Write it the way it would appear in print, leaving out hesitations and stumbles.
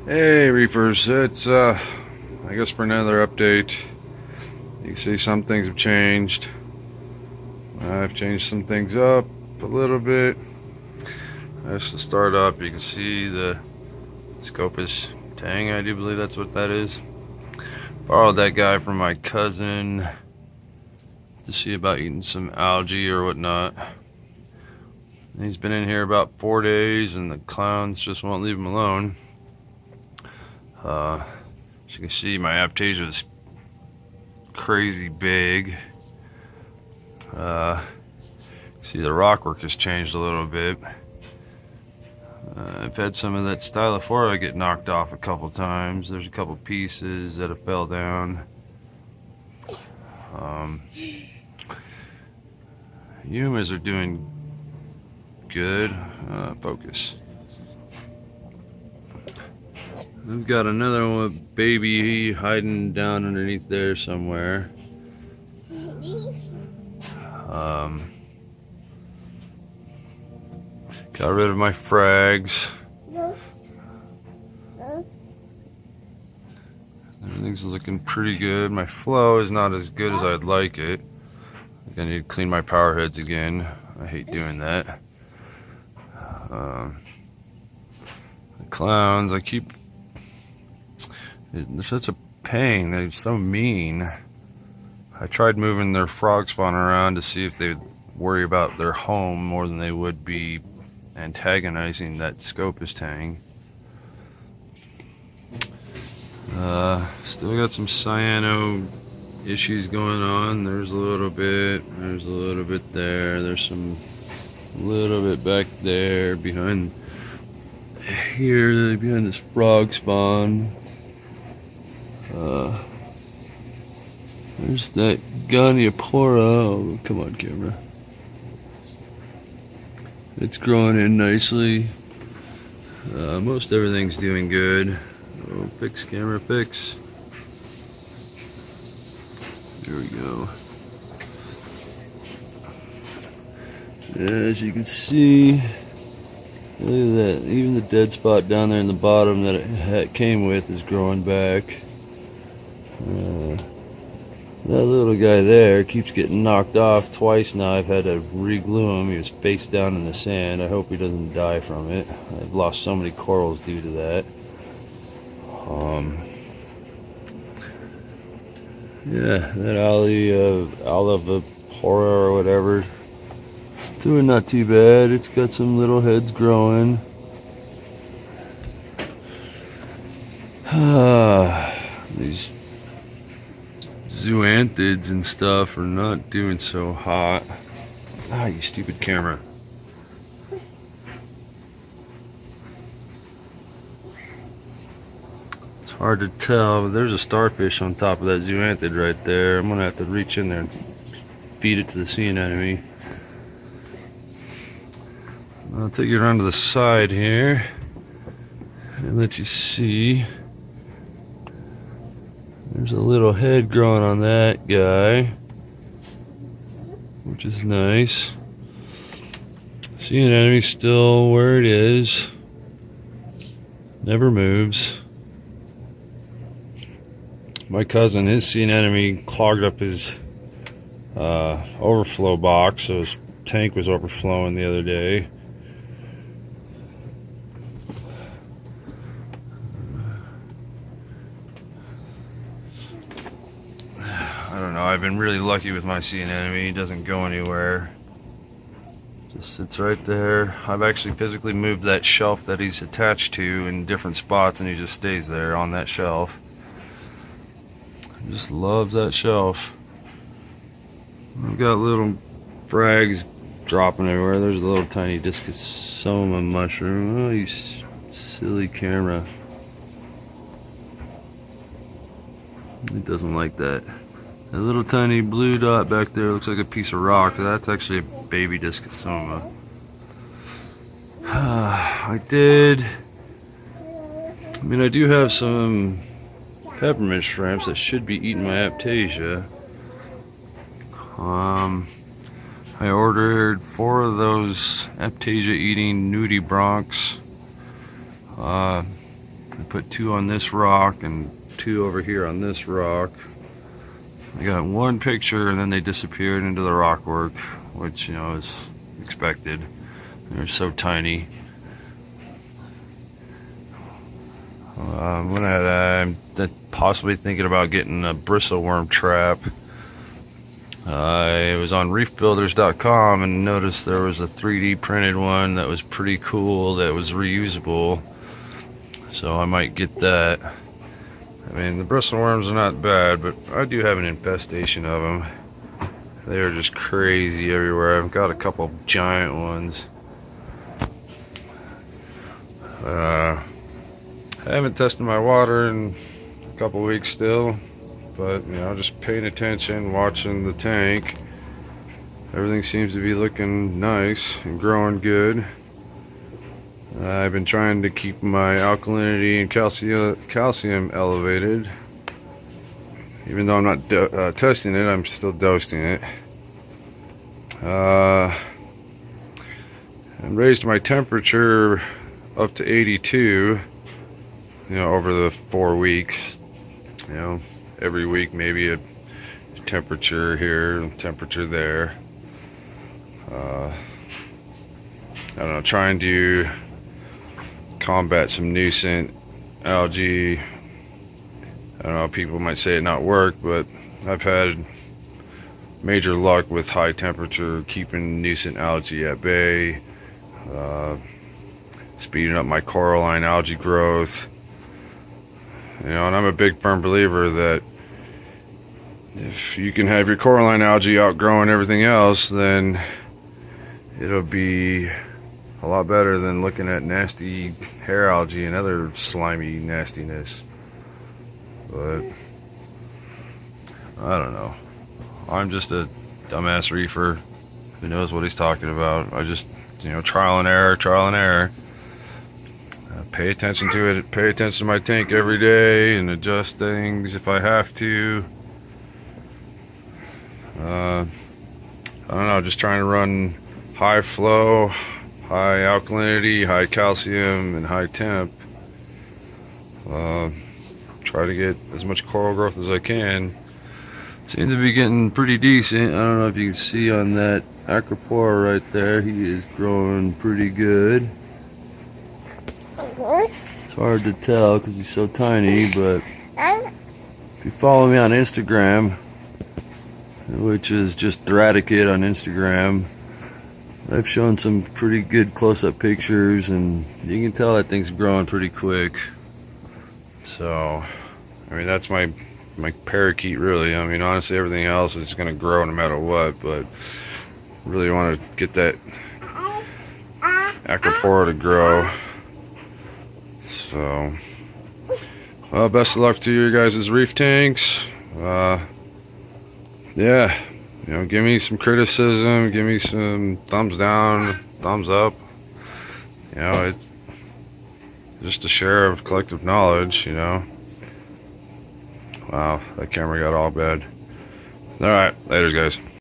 Hey reefers, it's I guess for another update. You can see some things have changed. I've changed some things up a little bit. Just to start up, you can see the Scopus tang, I do believe that's what that is. Borrowed that guy from my cousin to see about eating some algae or whatnot. He's been in here about 4 days and the clowns just won't leave him alone. As you can see, my aptasia is crazy big. See, the rockwork has changed a little bit. I've had some of that stylophora get knocked off a couple times. There's a couple pieces that have fell down. Humas are doing good. Focus. I've got another one, baby, hiding down underneath there somewhere. Got rid of my frags. Everything's looking pretty good. My flow is not as good as I'd like it. I think I need to clean my power heads again. I hate doing that. The clowns, they're such a pain. They're so mean. I tried moving their frog spawn around to see if they would worry about their home more than they would be antagonizing that Scopus tang. Still got some cyano issues going on. There's a little bit there. There's some little bit back there behind here, behind this frog spawn. There's that Goniopora. Oh, come on, camera. It's growing in nicely. Most everything's doing good. Oh, fix, camera, fix. There we go. As you can see, look at that. Even the dead spot down there in the bottom that it came with is growing back. That little guy there keeps getting knocked off twice now. I've had to re-glue him. He was face down in the sand. I hope he doesn't die from it. I've lost so many corals due to that. Yeah, that Olivapora or whatever, it's doing not too bad. It's got some little heads growing. These zoanthids and stuff are not doing so hot. You stupid camera. It's hard to tell, but there's a starfish on top of that zoanthid right there. I'm gonna have to reach in there and feed it to the sea anemone. I'll take you around to the side here and let you see. There's a little head growing on that guy, which is nice. Sea anemone's still where it is. Never moves. My cousin, his sea anemone clogged up his overflow box, so his tank was overflowing the other day. I don't know, I've been really lucky with my sea anemone. He doesn't go anywhere. Just sits right there. I've actually physically moved that shelf that he's attached to in different spots and he just stays there on that shelf. Just loves that shelf. I've got little frags dropping everywhere. There's a little tiny discosoma mushroom. Oh, you silly camera. It doesn't like that. That little tiny blue dot back there looks like a piece of rock. That's actually a baby discosoma. I do have some peppermint shrimps that should be eating my aptasia. I ordered 4 of those aptasia eating nudibranchs. I put 2 on this rock and 2 over here on this rock. I got 1 picture and then they disappeared into the rock work, which, you know, is expected. They're so tiny. I'm possibly thinking about getting a bristleworm trap. I was on reefbuilders.com and noticed there was a 3D printed one that was pretty cool, that was reusable. So I might get that. I mean, the bristleworms are not bad, but I do have an infestation of them. They are just crazy everywhere. I've got a couple giant ones. I haven't tested my water in a couple weeks still, but you know, just paying attention, watching the tank. Everything seems to be looking nice and growing good. I've been trying to keep my alkalinity and calcium elevated. Even though I'm not testing it, I'm still dosing it. I raised my temperature up to 82, you know, over the 4 weeks. You know, every week maybe a temperature here, temperature there. I don't know, trying to combat some nuisance algae. I don't know, people might say it not work, but I've had major luck with high temperature keeping nuisance algae at bay, speeding up my coralline algae growth. You know, and I'm a big firm believer that if you can have your coralline algae outgrowing everything else, then it'll be a lot better than looking at nasty hair algae and other slimy nastiness. But I don't know. I'm just a dumbass reefer who knows what he's talking about. I just, you know, trial and error, trial and error. Pay attention to it, pay attention to my tank every day and adjust things if I have to. I don't know, just trying to run high flow, high alkalinity, high calcium, and high temp. Try to get as much coral growth as I can. Seem to be getting pretty decent. I don't know if you can see on that acropora right there, he is growing pretty good. It's hard to tell because he's so tiny, but if you follow me on Instagram, which is just Eradicate on Instagram, I've shown some pretty good close-up pictures, and you can tell that thing's growing pretty quick. So, I mean, that's my parakeet, really. I mean, honestly, everything else is going to grow no matter what, but I really want to get that acropora to grow. So, well, best of luck to your guys' reef tanks. Yeah, you know, give me some criticism, give me some thumbs down, thumbs up. You know, it's just a share of collective knowledge, you know. Wow, that camera got all bad. Alright, later guys.